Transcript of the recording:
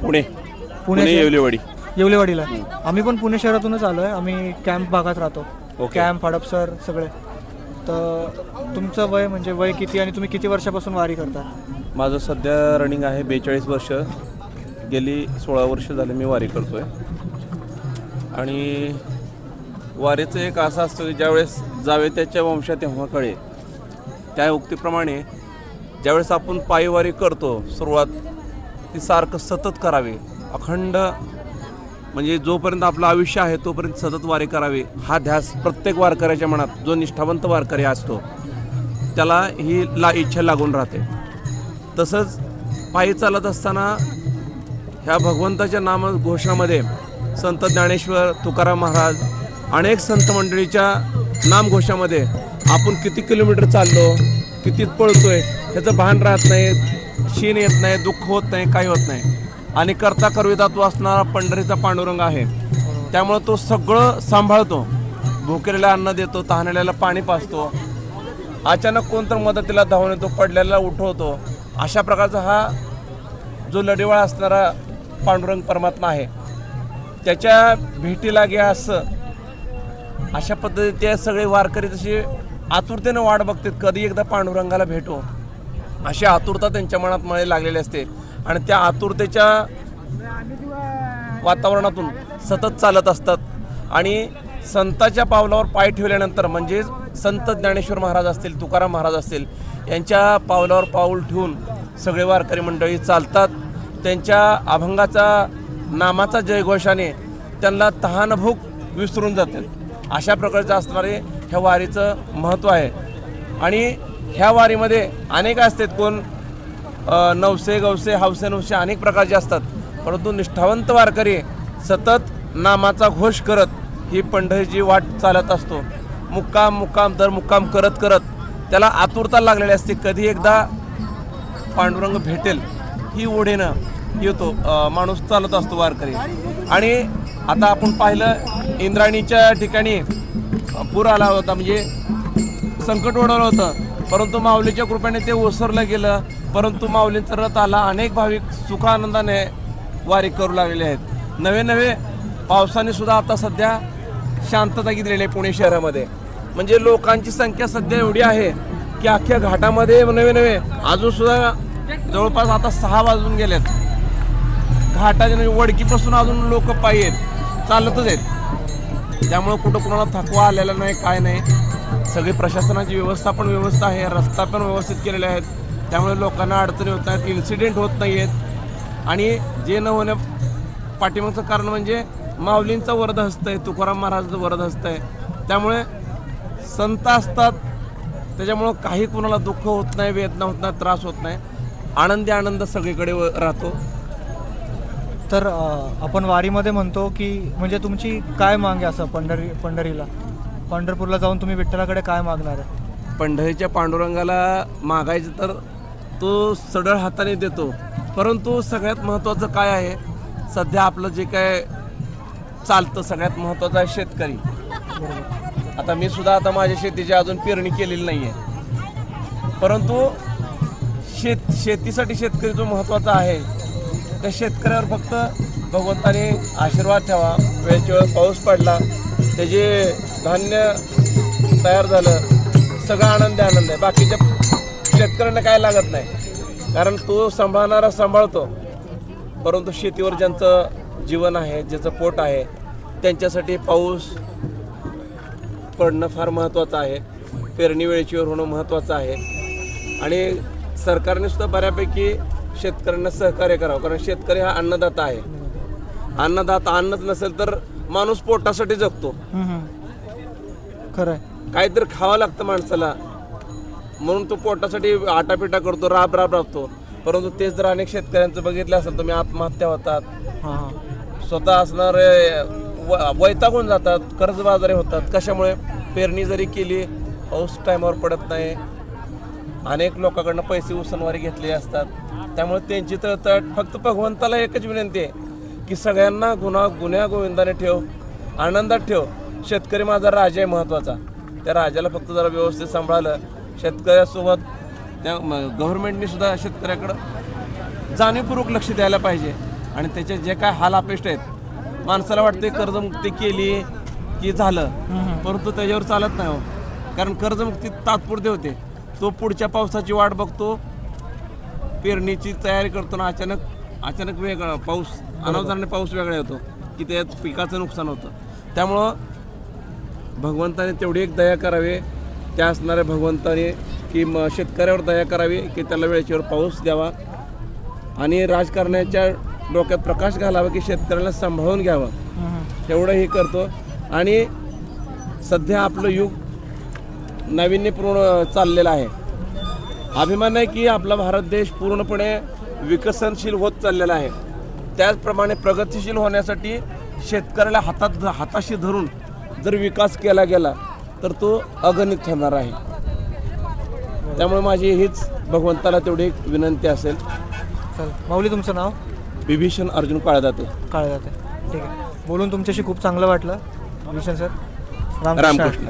पुणे पुणे येवलेवाडी. येवलेवाडीला. आम्ही पण पुणे शहरातूनच आलो आहे. आम्ही कॅम्प भागात राहतो. ओके. कॅम्प हडपसर सगळे. तर तुमचं वय म्हणजे वय किती आणि तुम्ही किती वर्षापासून वारी करता? माझं सध्या रनिंग आहे 42 वर्ष. गेली 16 वर्ष झाले मी वारी करतोय. आणि वारीचं एक असं असतं की ज्यावेळेस जावे त्याच्या वंशा तेव्हा कळे, त्या उक्तीप्रमाणे ज्यावेळेस आपण पायी वारी करतो सुरुवात ती सारखं सतत करावी, अखंड म्हणजे जोपर्यंत आपलं आयुष्य आहे तोपर्यंत सतत वारी करावी हा ध्यास प्रत्येक वारकऱ्याच्या मनात, जो निष्ठावंत वारकरी असतो त्याला ही इच्छा लागून राहते. तसंच पायी चालत असताना ह्या भगवंताच्या नामघोषामध्ये संत ज्ञानेश्वर, तुकाराम महाराज, अनेक संत मंडळीच्या नामघोषामध्ये आपण किती किलोमीटर चाललो, किती पळतोय ह्याचं भान राहत नाही, शीण येत नाही, दुःख होत नाही, काही होत नाही. आणि करता करविता तो असणारा पंढरीचा पांडुरंग आहे. त्यामुळं तो सगळं सांभाळतो. भुकेलेला अन्न देतो, तहानलेल्याला पाणी पाजतो, अचानक कोणतर मदतीला धावून येतो, पडलेला उठवतो. अशा प्रकारचा हा जो लढीवाळा असणारा पांडुरंग परमात्मा आहे, त्याच्या भेटीला घ्या असं अशा पद्धतीने सगळे वारकरी तशी आतुरतेनं वाट बघतात, कधी एकदा पांडुरंगाला भेटो अशी आतुरता त्यांच्या मनात मध्ये लागलेली असते. आणि त्या आतुरतेच्या वातावरणातून सतत चालत असतात. आणि संताच्या पावलावर पाय ठेवल्यानंतर म्हणजे संत ज्ञानेश्वर महाराज असतील, तुकाराम महाराज असतील, यांच्या पावलावर पाऊल ठेवून सगळे वारकरी मंडळी चालतात. त्यांच्या अभंगाचा नामाचा जयघोषाने त्यांना तहानभूक विसरून जातात. अशा प्रकारचं असणारे ह्या वारीचं महत्त्व आहे. आणि ह्या वारीमध्ये अनेक असतात, कोण नवसे गवसे हौसे नवसे अनेक प्रकारचे असतात. परंतु निष्ठावंत वारकरी सतत नामाचा घोष करत ही पंढरीची वाट चालत असतो. मुक्काम मुक्काम दर मुक्काम करत करत त्याला आतुरता लागलेली असते, कधी एकदा पांडुरंग भेटेल ही ओढीनं येतो माणूस चालत असतो वारकरी. आणि आता आपण पाहिलं इंद्रायणीच्या ठिकाणी पूर आला होता, म्हणजे संकट ओढवलं होतं, परंतु माऊलीच्या कृपेने ते ओसरलं गेलं. परंतु माऊलींचा रथ आला, अनेक भाविक सुखानंदाने वारी करू लागलेले आहेत. नवे नवे पावसाने सुद्धा आता सध्या शांतता घेतलेली आहे पुणे शहरामध्ये. म्हणजे लोकांची संख्या सध्या एवढी आहे की अख्ख्या घाटामध्ये नवे नवे अजून सुद्धा जवळपास आता 6 वाजून गेलेत. घाटाच्या वडकीपासून अजून लोक पायी आहेत, चालतच आहेत. त्यामुळं कुठं कुणाला थकवा आलेला नाही, काय नाही. सगळी प्रशासनाची व्यवस्था आहे, रस्ता पण व्यवस्थित केलेले आहेत. त्यामुळे लोकांना अडचणी होत नाहीत, इन्सिडेंट होत नाही आहेत. आणि जे न होण्या पाठीमागचं कारण म्हणजे माऊलींचा वरदहस्त आहे, तुकाराम महाराजांचं वरदहस्त आहे. त्यामुळे संत असतात, त्याच्यामुळं काही कुणाला दुःख होत नाही, वेदना होत नाही, त्रास होत नाही. आनंदी आनंद सगळीकडे राहतो. तर आपण वारीमध्ये म्हणतो की म्हणजे तुमची काय माग आहे असं पंढरीला पंढरपूरला जाऊन तुम्ही विठ्ठलाकडे काय मागणार आहे? पंढरीच्या पांडुरंगाला मागायचं तर तो सढळ हाताने देतो. परंतु सगळ्यात महत्त्वाचं काय आहे, सध्या आपलं जे काय चालतं सगळ्यात महत्त्वाचं आहे शेतकरी. आता मी सुद्धा आता माझ्या शेतीची अजून पेरणी केलेली नाही आहे, परंतु शेतीसाठी शेतकरी जो महत्त्वाचा आहे त्या शेतकऱ्यावर फक्त भगवंताने आशीर्वाद ठेवा, वेळच्या वेळ पाऊस पडला, त्याचे धान्य तयार झालं, सगळा आनंद आहे. बाकीच्या शेतकऱ्यांना काय लागत नाही, कारण तो सांभाळणारा सांभाळतो. परंतु शेतीवर ज्यांचं जीवन आहे, ज्याचं पोट आहे, त्यांच्यासाठी पाऊस पडणं फार महत्त्वाचं आहे, पेरणी वेळेचीवर होणं महत्त्वाचं आहे. आणि सरकारने सुद्धा बऱ्यापैकी शेतकऱ्यांना सहकार्य करावं, कारण शेतकरी हा अन्नदाता आहे. अन्नदाता अन्नच नसेल तर माणूस पोटासाठी जगतो. खरं आहे, काहीतरी खावं लागतं माणसाला, म्हणून तो पोटासाठी आटापिटा करतो, राबतो. परंतु तेच जर अनेक शेतकऱ्यांचं बघितलं असेल तुम्ही, आत्महत्या होतात, स्वतः असणारे वैतागून जातात, कर्जबाजारी होतात. कशामुळे? पेरणी जरी केली, पाऊस टायमावर पडत नाही, अनेक लोकांकडनं पैसे उसनवारी घेतलेले असतात. त्यामुळे त्यांची तळतळ फक्त भगवंताला एकच विनंती आहे की सगळ्यांना गुन्ह्या गोविंदाने ठेव, आनंदात ठेव. शेतकरी माझा राजा आहे महत्त्वाचा, त्या राजाला फक्त जरा व्यवस्थित सांभाळलं, शेतकऱ्यासोबत त्या गव्हर्नमेंटने सुद्धा शेतकऱ्याकडं जाणीवपूर्वक लक्ष द्यायला पाहिजे. आणि त्याचे जे काय हाल अपेष्ट आहेत, माणसाला वाटते कर्जमुक्ती केली की झालं, परंतु त्याच्यावर चालत नाही हो. कारण कर्जमुक्ती तात्पुरते होते. तो पुढच्या पावसाची वाट बघतो, पेरणीची तयारी करतो ना अचानक वेगळा पाऊस, अनावधानाने पाऊस वेगळा येतो की त्यात पिकाचं नुकसान होतं. त्यामुळं भगवंताने तेवढी एक दया करावी, त्या असणाऱ्या भगवंताने की शेतकऱ्यावर दया करावी की त्याला वेळेच्यावर पाऊस द्यावा आणि राजकारण्याच्या डोक्यात प्रकाश घालावा की शेतकऱ्याला सांभाळून घ्यावं. तेवढं हे करतो. आणि सध्या आपलं युग नाविन्यपूर्ण चाललेलं आहे. अभिमान आहे की आपला भारत देश पूर्णपणे विकसनशील होत चाललेला आहे. त्याचप्रमाणे प्रगतिशील होण्यासाठी शेतकऱ्याला हाताशी धरून जर विकास केला गेला तर तो अगणित ठरणार आहे. त्यामुळे माझी हीच भगवंताला तेवढी एक विनंती असेल. चल माऊली, तुमचं नाव? बिभीषण अर्जुन काळदाते. काळदाते. ठीक आहे. बोलून तुमच्याशी खूप चांगलं वाटलं विभीषण सर. रामकृष्ण.